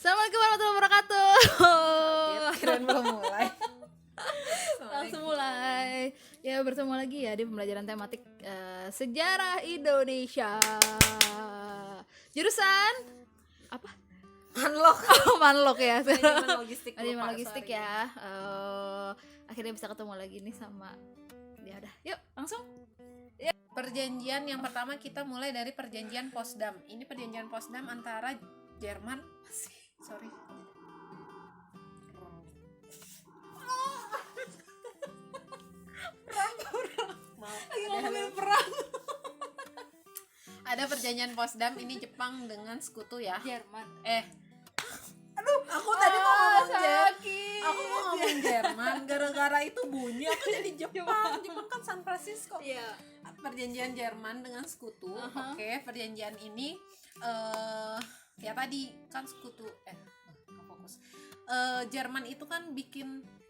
Assalamualaikum warahmatullahi wabarakatuh. Kirain belum mulai. Langsung mulai. Ya, bertemu lagi ya di pembelajaran tematik sejarah Indonesia. Jurusan apa? Unlock. Oh, manlok ya. Manajemen logistik. Manajemen lupa, logistik sorry. ya. Akhirnya bisa ketemu lagi nih sama. Ya udah, yuk langsung. Perjanjian yang pertama kita mulai dari perjanjian Potsdam. Ini perjanjian Potsdam antara Jerman. Sorry. Perang. Ada perjanjian Potsdam, ini Jepang dengan sekutu ya. Jerman. Aku tadi mau ngomong sakit. Aku mau ngomong Jerman, gara-gara itu bunyi aku jadi Jepang. Jepang kan San Francisco. Iya. Perjanjian Jerman dengan sekutu. Uh-huh. Oke, perjanjian ini ya tadi kan sekutu fokus. Jerman itu kan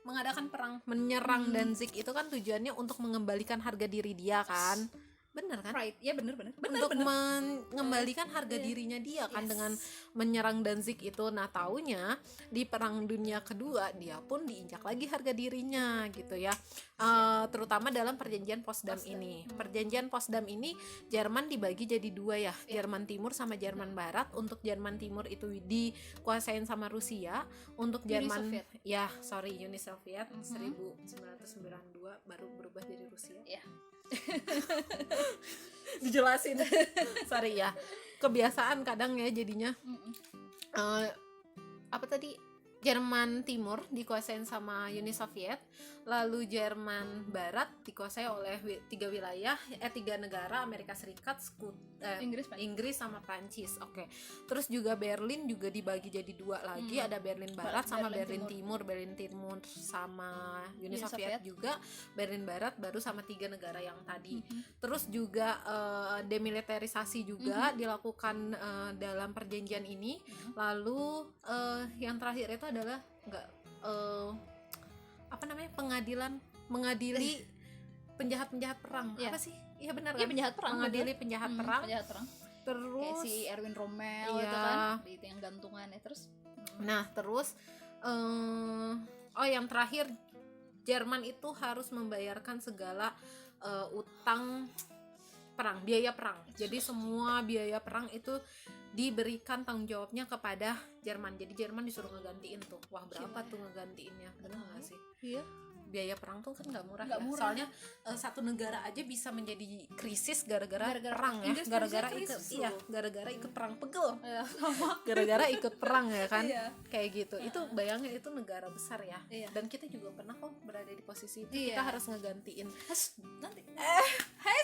mengadakan perang, menyerang Danzig itu kan tujuannya untuk mengembalikan harga diri dia kan. Bener kan? Right. Ya benar. Untuk mengembalikan harga dirinya dia kan, Yes. dengan menyerang Danzig itu. Nah, taunya di Perang Dunia Kedua dia pun diinjak lagi harga dirinya gitu ya. Terutama dalam perjanjian Potsdam ini. Perjanjian Potsdam ini Jerman dibagi jadi dua ya, Jerman Timur sama Jerman Barat. Untuk Jerman Timur itu dikuasain sama Rusia. Untuk Uni Jerman Soviet. Uni Soviet 1992 baru berubah jadi Rusia. Ya. Dijelasin. Sorry ya, kebiasaan kadang ya jadinya. Apa tadi, Jerman Timur dikuasain sama Uni Soviet, lalu Jerman Barat dikuasai oleh tiga negara, Amerika Serikat, Inggris sama Prancis. Oke. Terus juga Berlin juga dibagi jadi dua lagi, ada Berlin Barat sama Berlin Timur. Berlin Timur sama Uni Soviet juga, Berlin Barat baru sama tiga negara yang tadi. Terus juga demilitarisasi juga dilakukan dalam perjanjian ini. Lalu yang terakhir itu adalah mengadili penjahat-penjahat perang. Iya. Apa sih? Iya benar Iya, kan? penjahat perang. Mengadili penjahat perang. Penjahat perang. Kayak Terus si Erwin Rommel Iya. itu kan, itu yang gantungan ya. Terus terus yang terakhir, Jerman itu harus membayarkan segala utang perang, biaya perang. Jadi semua biaya perang itu diberikan tanggung jawabnya kepada Jerman. Jadi Jerman disuruh ngegantiin tuh. Wah, berapa tuh ngegantiinnya? Benar nggak sih? iya. Biaya perang tuh kan nggak murah, Nggak ya. murah. Soalnya satu negara aja bisa menjadi krisis gara-gara Gara-gara perang ya. Inggris Gara-gara bisa ikut krisis gara-gara ikut perang pegel. Iya, sama. Gara-gara ikut perang ya kan. Iya. Kayak gitu. Itu bayangin, itu negara besar ya. Iya. Dan kita juga pernah kok berada di posisi itu. Iya. Kita harus ngegantiin. Nanti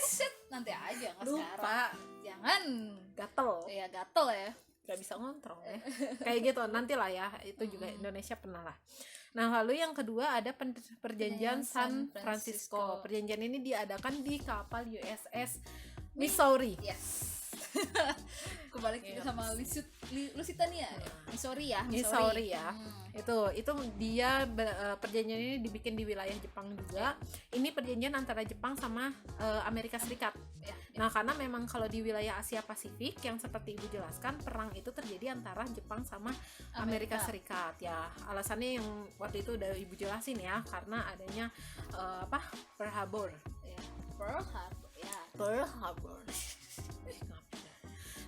shit, nanti aja nggak sekarang. Lupa, Jangan. gatel, Ya gatel ya. nggak bisa ngontrol ya. Kayak gitu nantilah ya. Itu juga Indonesia pernah lah. Nah, lalu yang kedua ada perjanjian San Francisco. Perjanjian ini diadakan di kapal USS Missouri. Yes. Kembali kita sama Lusitania ya. Missouri ya. Missouri ya. Itu dia perjanjian ini dibikin di wilayah Jepang juga. Ini perjanjian antara Jepang sama Amerika Serikat. Ya. Nah, karena memang kalau di wilayah Asia Pasifik yang seperti Ibu jelaskan, perang itu terjadi antara Jepang sama Amerika Serikat ya. Alasannya yang waktu itu udah Ibu jelasin ya, karena adanya Pearl Harbor. Ya. Pearl Harbor. Ya. Pearl Harbor.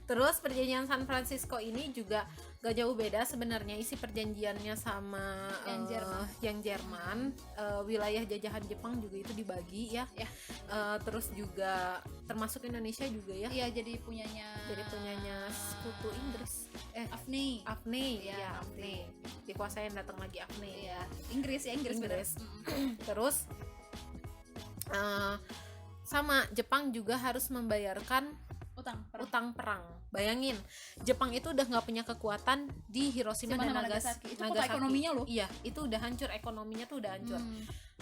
Terus perjanjian San Francisco ini juga gak jauh beda sebenarnya isi perjanjiannya sama yang Jerman. Wilayah jajahan Jepang juga itu dibagi ya. Terus juga termasuk Indonesia juga ya. Iya, jadi punyanya sekutu Inggris. Afni. Ya, Afni. Dikuasain datang lagi Afni. Iya, Inggris. Terus sama Jepang juga harus membayarkan utang perang. Bayangin, Jepang itu udah nggak punya kekuatan di Hiroshima dan Nagasaki. Itu kota ekonominya loh. Iya, itu udah hancur, ekonominya tuh udah hancur.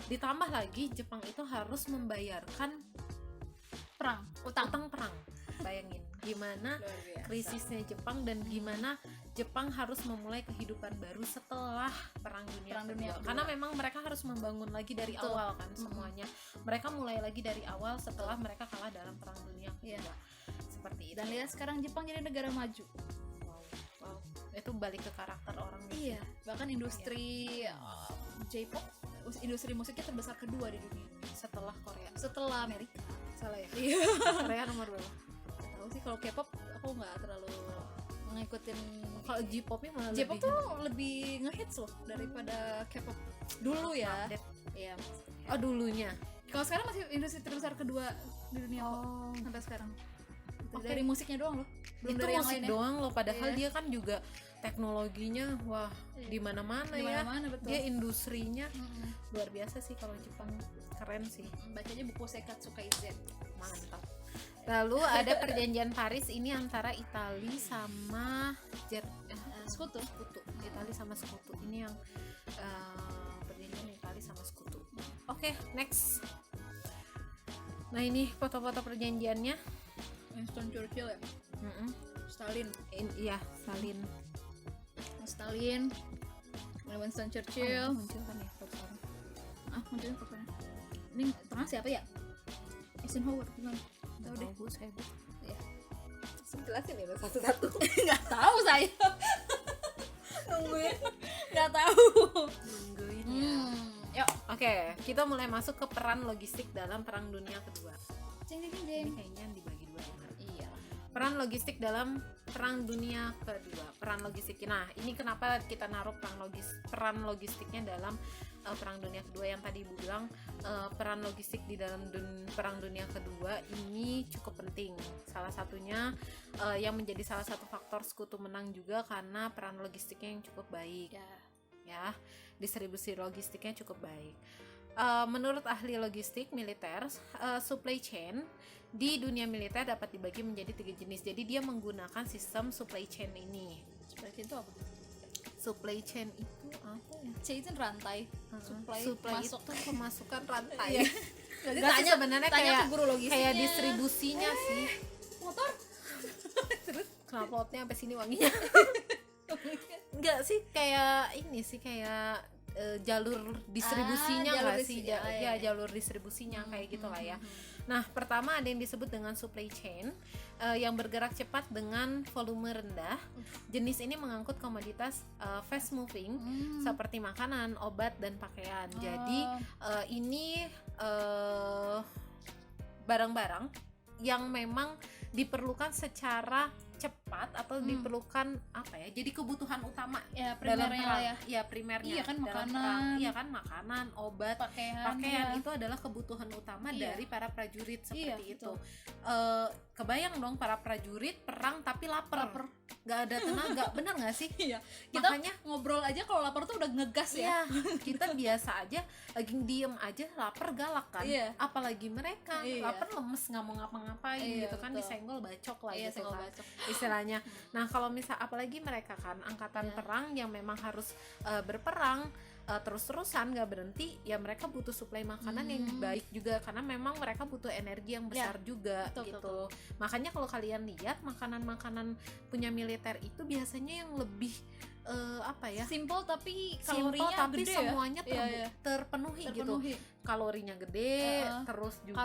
Ditambah lagi Jepang itu harus membayarkan utang perang. Bayangin gimana krisisnya Jepang dan gimana Jepang harus memulai kehidupan baru setelah Perang Dunia Kedua. Karena memang mereka harus membangun lagi dari awal kan semuanya. Mereka mulai lagi dari awal setelah mereka kalah dalam Perang Dunia Kedua. Seperti itu. Dan lihat sekarang Jepang jadi negara maju. Wow. itu balik ke karakter orang. Iya, bahkan industri J-pop, industri musiknya terbesar kedua di dunia setelah Korea, setelah Amerika. salah ya? Iya. Korea nomor berapa? Tahu sih, kalau K-pop aku nggak terlalu ngikutin. Kalau J-popnya malah J-pop tuh lebih ngehits loh daripada K-pop dulu ya. Iya. Oh dulunya. Kalau sekarang masih industri terbesar kedua di dunia kok sampai sekarang. Dari musiknya doang loh. Belum Itu dari yang musik lainnya. doang loh, padahal Iya. dia kan juga teknologinya wah di mana-mana ya. Dimana-mana, betul. Dia industrinya luar biasa sih kalau Jepang, keren sih. Bacanya buku Sekatsu Kaizen. Mantap. Lalu ada perjanjian Paris, ini antara Itali sama Sekutu. Itali sama sekutu. Ini yang perjanjian Itali sama sekutu. Oke, next. Nah ini foto-foto perjanjiannya. Winston Churchill ya. Stalin. Iya, Stalin. Stalin. Winston Churchill. Muncul kan ya fotonya. Munculnya fotonya. Ini tengah siapa ya? Eisenhower gimana? Tahu deh. Bu, saya Bu. Ya. Jelasin ya satu-satu. Nggak tahu saya. Nungguin. Nggak tahu. Nungguin ya. Yuk. Oke, kita mulai masuk ke peran logistik dalam Perang Dunia Kedua. Jeng jeng jeng. Ini kayaknya dibagi dua ya. Iya. Peran logistik dalam Perang Dunia Kedua. Peran logistik. Nah, ini kenapa kita naruh peran logistiknya dalam Perang Dunia Kedua, yang tadi Ibu bilang peran logistik di dalam Perang Dunia Kedua ini cukup penting. Salah satunya yang menjadi salah satu faktor sekutu menang juga karena peran logistiknya yang cukup baik. Ya, distribusi logistiknya cukup baik. Menurut ahli logistik militer, supply chain di dunia militer dapat dibagi menjadi 3 jenis. Jadi dia menggunakan sistem supply chain ini. Supply chain itu apa? Supply chain itu apa ya? C itu rantai. Supply masuk. itu pemasukan rantai. Iya. Jadi Nggak sih, tanya sebenarnya tanya kayak ke guru logistiknya. kayak distribusinya sih. Motor. Kenapa potnya sampai sini wanginya? Enggak sih, kayak ini sih kayak jalur distribusinya jalur nggak sih? ya. Jalur distribusinya kayak gitulah ya. Nah, pertama ada yang disebut dengan supply chain yang bergerak cepat dengan volume rendah. Jenis ini mengangkut komoditas fast moving seperti makanan, obat, dan pakaian. Jadi ini barang-barang yang memang diperlukan secara cepat atau diperlukan apa ya, jadi kebutuhan utama Ya, dalam primernya perang. lah ya. Iya, primernya. Iya kan, dalam makanan. perang. Iya kan, makanan, obat, Pakaian ya. itu adalah kebutuhan utama Iya. dari para prajurit seperti Iya, itu. betul. Kebayang dong para prajurit perang tapi lapar. Gak ada tenaga, bener gak sih? Iya. Kita Makanya ngobrol aja kalau lapar tuh udah ngegas ya. Iya, kita biasa aja lagi diem aja lapar galak kan. Iya. Apalagi mereka Iya. lapar lemes, nggak mau ngapa-ngapain Iya, gitu kan, betul. disenggol bacok lah Iya, gitu senggol kan bacok. istilahnya. Nah kalau misal apalagi mereka kan angkatan Iya. perang yang memang harus berperang terus-terusan nggak berhenti, ya mereka butuh suplai makanan yang baik juga karena memang mereka butuh energi yang besar juga betul, gitu. Makanya kalau kalian lihat makanan-makanan punya militer itu biasanya yang lebih apa ya, Simple tapi simple kalorinya tapi gede semuanya ya. Iya, iya. terpenuhi gitu. Terpenuhi. Kalorinya gede, terus juga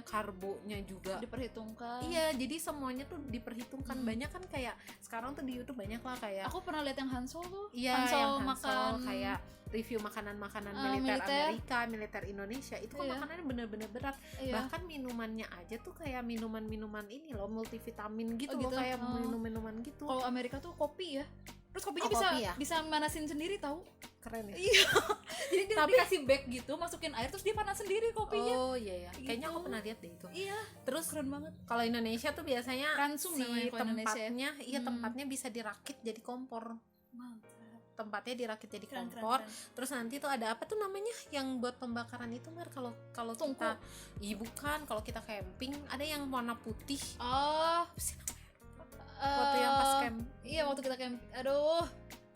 Karbonya juga diperhitungkan. iya, jadi semuanya tuh diperhitungkan. Banyak kan kayak sekarang tuh di YouTube banyak lah kayak Aku pernah lihat yang Hansol tuh. iya, Hansol yang makan Hansol kayak review makanan-makanan militer Amerika, militer Indonesia itu kan makanannya bener-bener berat. Bahkan minumannya aja tuh kayak minuman-minuman ini loh, multivitamin gitu, loh, kayak minum-minuman gitu. Kalau Amerika tuh kopi ya. Terus kopinya bisa manasin sendiri tahu. Keren ya. Iya. Jadi dia dikasih bag gitu, masukin air terus dia panas sendiri kopinya. Oh iya ya. Kayaknya Gitu. aku pernah lihat deh itu. Iya. Terus Keren banget. kalau Indonesia tuh biasanya Ransum namanya kalau Indonesia ya. tempatnya, tempatnya bisa dirakit jadi kompor. Mantap. Tempatnya dirakit jadi Keren, kompor. keren. Terus nanti tuh ada apa tuh namanya yang buat pembakaran itu, Mar? Kalau Tungku. kita, iya bukan, kalau kita camping ada yang warna putih. Oh, Apa sih namanya? Waktu yang pas camp. Iya, waktu kita camp. Aduh.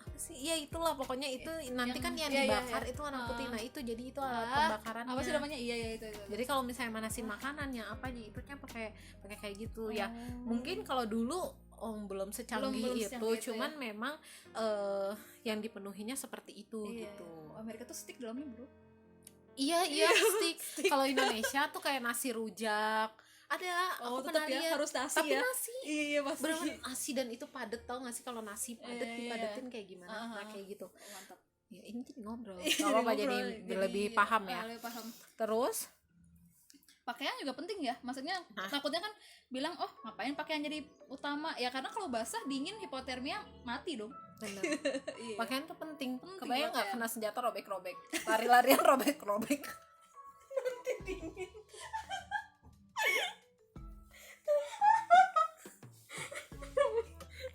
Apa sih? Iya itulah pokoknya itu nanti kan yang iya, dibakar iya. itu warna putih. Nah itu jadi itu alat pembakarannya. Apa sih namanya? Iya itu. Jadi kalau misalnya manasin makanan yang apanya itunya pakai kayak gitu ya. Mungkin kalau dulu belum secanggih Belum itu, secanggih itu, cuman memang yang dipenuhinya seperti itu gitu. Amerika tuh stick dalamnya, Bro. Iya stick. Kalau Indonesia tuh kayak nasi rujak, Ada, Oh, aku tetap pernah ya lihat. harus nasi Tapi ya. nasi. Iya pasti. Bener-bener nasi, dan itu padet, tau gak sih kalau nasi padet dipadetin kayak gimana? Nah kayak gitu. Mantap. Ya ini jadi ngobrol. Gak apa-apa, jadi lebih paham ya. Lebih paham. Terus Pakaian juga penting ya, maksudnya takutnya kan bilang oh ngapain pakaian jadi utama ya, karena kalau basah dingin hipotermia mati dong. bener. Iya. Pakaian tuh penting. Penting Kebayang nggak pakaian. kena senjata robek-robek, lari-larian robek-robek. Nanti dingin.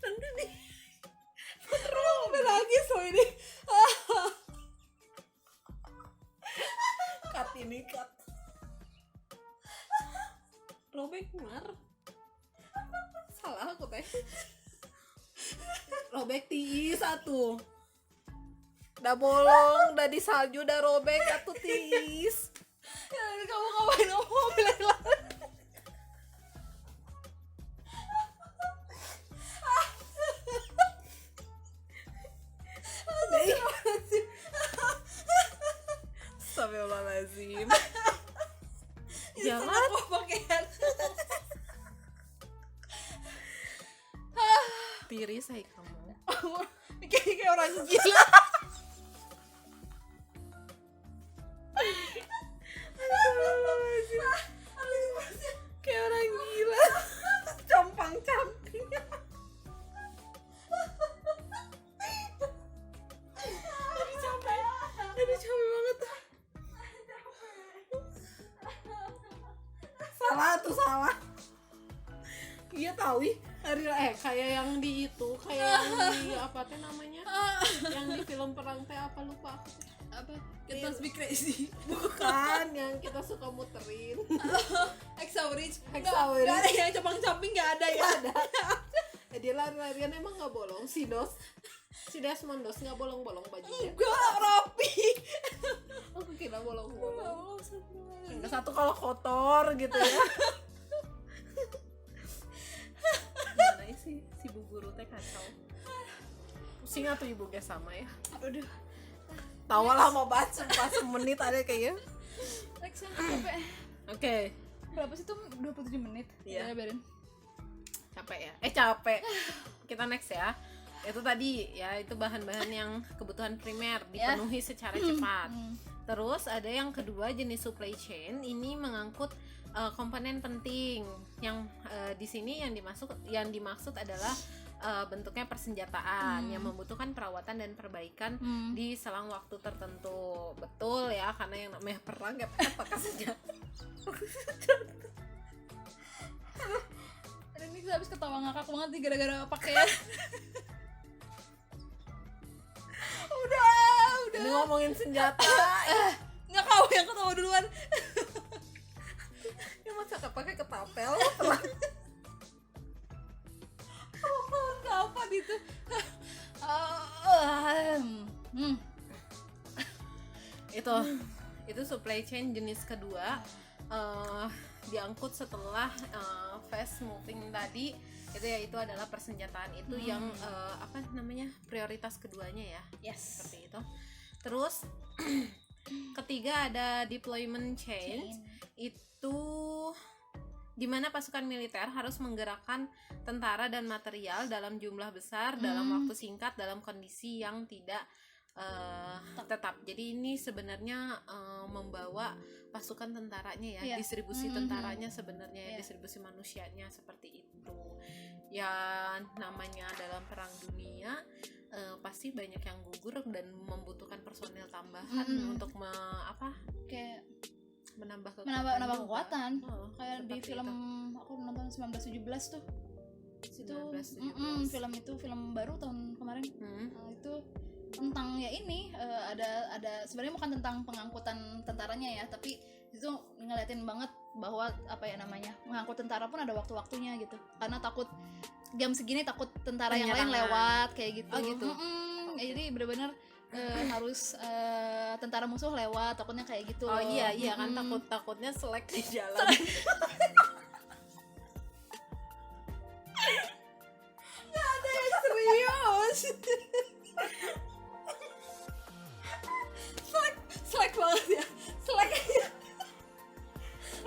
Nanti nih. Lagi so ini. Cut ini cut. Robek mar. Salah aku teh. Robek tiis satu. Udah bolong, udah di salju, udah robek atuh tiis. Ya, kamu ngapain ngomong bilang Astagfirullahaladzim. jangan Jangan. aku pakaian. Tiris hai kamu. Kayak orang gila. Kayak orang gila. Compang-camping. Aduh capek banget. Salah tuh, salah. Iya tahu ih, kayak yang di itu, kayak yang di apa teh namanya? Yang di film perang teh apa lupa aku teh. Apa? Kita be crazy. Bukan, yang kita suka muterin. Exaurich. Exaurich. Gak ada yang capang-camping, gak ada ya. Ada. Dia lari-larian emang nggak bolong, si Desmond Dos nggak bolong-bolong bajunya. Enggak rapi. Aku kira bolong-bolong. Yang satu kalau kotor gitu ya. Gimana sih si bu guru teh kacau. Pusing atuh ibu ge sama ya. Aduh. Tawa lama banget, sumpah semenit ada kayaknya. Next yang capek. Oke. Berapa sih tuh? 27 menit. Iya. Udah, biarin. Capek ya? Capek. Kita next ya. Itu tadi ya, itu bahan-bahan yang kebutuhan primer dipenuhi secara cepat. Terus ada yang kedua, jenis supply chain. Ini mengangkut komponen penting yang di sini yang dimaksud adalah bentuknya persenjataan yang membutuhkan perawatan dan perbaikan di selang waktu tertentu. Betul ya, karena yang namanya perang ya pakai senjata. Ini kita habis ketawa ngakak banget nih gara-gara pakaian. udah. Ini ngomongin senjata. Nggak, kau yang ketawa duluan. Ya masa pakai ketapel. Kapan itu? Itu supply chain jenis kedua, diangkut setelah fast moving tadi. Itu adalah persenjataan itu yang apa namanya, prioritas keduanya ya. Yes. Seperti itu. Terus ketiga ada deployment chain. Itu di mana pasukan militer harus menggerakkan tentara dan material dalam jumlah besar dalam waktu singkat dalam kondisi yang tidak tetap. Jadi ini sebenarnya membawa pasukan tentaranya ya, distribusi tentaranya sebenarnya, distribusi manusianya seperti itu. Ya namanya dalam perang dunia pasti banyak yang gugur dan membutuhkan personil tambahan untuk kayak menambah kekuatan. Kayak di seperti film itu. aku nonton 1917 tuh. Itu 1917. film baru tahun kemarin. Itu tentang ya ini ada sebenarnya bukan tentang pengangkutan tentaranya ya, tapi itu ngeliatin banget bahwa apa ya namanya, mengangkut tentara pun ada waktu-waktunya gitu, karena takut jam segini takut tentara yang lain lewat kayak gitu. gitu. Ya, jadi benar-benar harus tentara musuh lewat, takutnya kayak gitu. Iya kan, takutnya selek di jalan. Nggak ada yang serius. Selek banget ya, selek aja.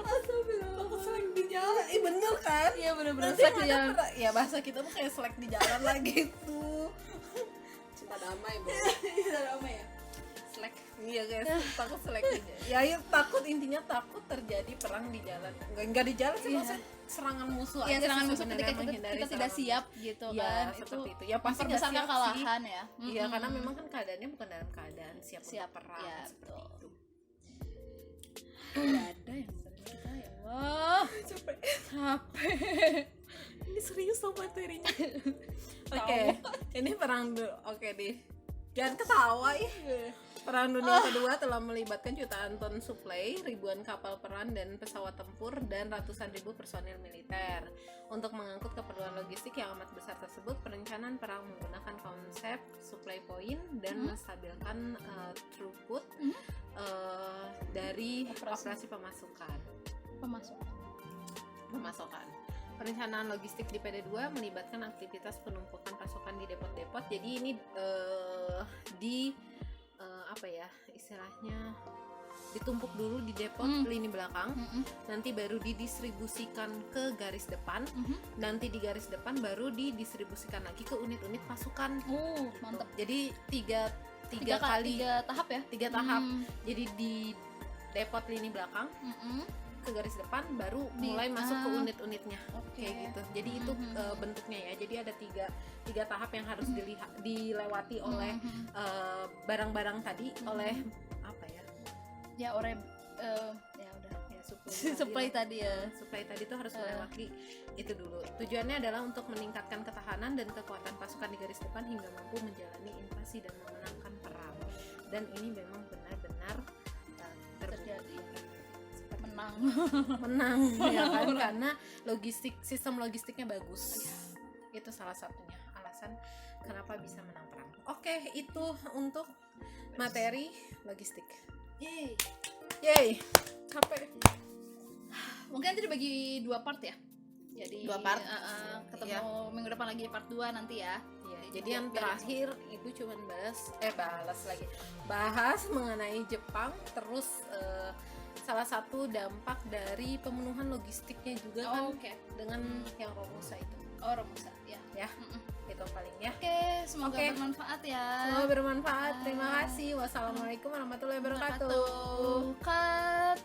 Astagfirullah, selek di jalan. jalan ya bahasa kita tuh kayak selek di jalan lah gitu. Cinta damai, Bro. Cinta damai ya. Slack. Iya guys, takut selek di jalan. Ya takut, intinya takut terjadi perang di jalan. Enggak di jalan sih, maksudnya serangan musuh Iya, aja serangan sih musuh sebenarnya, ketika menghindari kita tidak serangan siap gitu musuh. kan. Ya, seperti itu. Ya pasti nggak berdasarkan siap kekalahan sih. ya. Iya, karena memang kan keadaannya bukan dalam keadaan siap Siap, untuk perang ya, seperti betul. itu. Tidak ada yang sering kita ya. Wah, Capek. capek. Ini serius loh materinya. Oke, ini perang dulu. Oke deh. Jangan ketawa ya. Perang Dunia Kedua telah melibatkan jutaan ton suplai, ribuan kapal perang dan pesawat tempur, dan ratusan ribu personil militer. Untuk mengangkut keperluan logistik yang amat besar tersebut, perencanaan perang menggunakan konsep supply point dan menstabilkan throughput dari operasi pemasukan. Pemasokan. Perencanaan logistik di PD2 melibatkan aktivitas penumpukan pasokan di depot-depot. Jadi ini apa ya istilahnya, ditumpuk dulu di depot lini belakang, nanti baru didistribusikan ke garis depan, nanti di garis depan baru didistribusikan lagi ke unit-unit pasukan. Mantap. Jadi tiga tahap ya. tiga tahap. Jadi di depot lini belakang ke garis depan baru mulai masuk ke unit-unitnya. Kayak gitu. Jadi itu bentuknya ya. Jadi ada tiga tahap yang harus dilewati oleh barang-barang tadi, oleh apa ya? Ya ya udah Ya supply tadi ya. Supply tadi tuh harus melewati itu dulu. Tujuannya adalah untuk meningkatkan ketahanan dan kekuatan pasukan di garis depan hingga mampu menjalani invasi dan memenangkan perang. Dan ini memang benar-benar terjadi. menang ya kan, karena sistem logistiknya bagus. Itu salah satunya alasan kenapa bisa menang perang. Oke, itu untuk materi logistik. Yeay. Capek. Mungkin nanti dibagi 2 part ya. Jadi 2 part. Ketemu minggu depan lagi part 2 nanti ya. Jadi yang terakhir Ibu cuman bahas mengenai Jepang, terus salah satu dampak dari pemenuhan logistiknya juga kan dengan yang Romusa itu. Romusa ya. Itu paling ya. Semoga bermanfaat ya. Semoga bermanfaat. Terima kasih. Wassalamualaikum warahmatullahi wabarakatuh. Cut.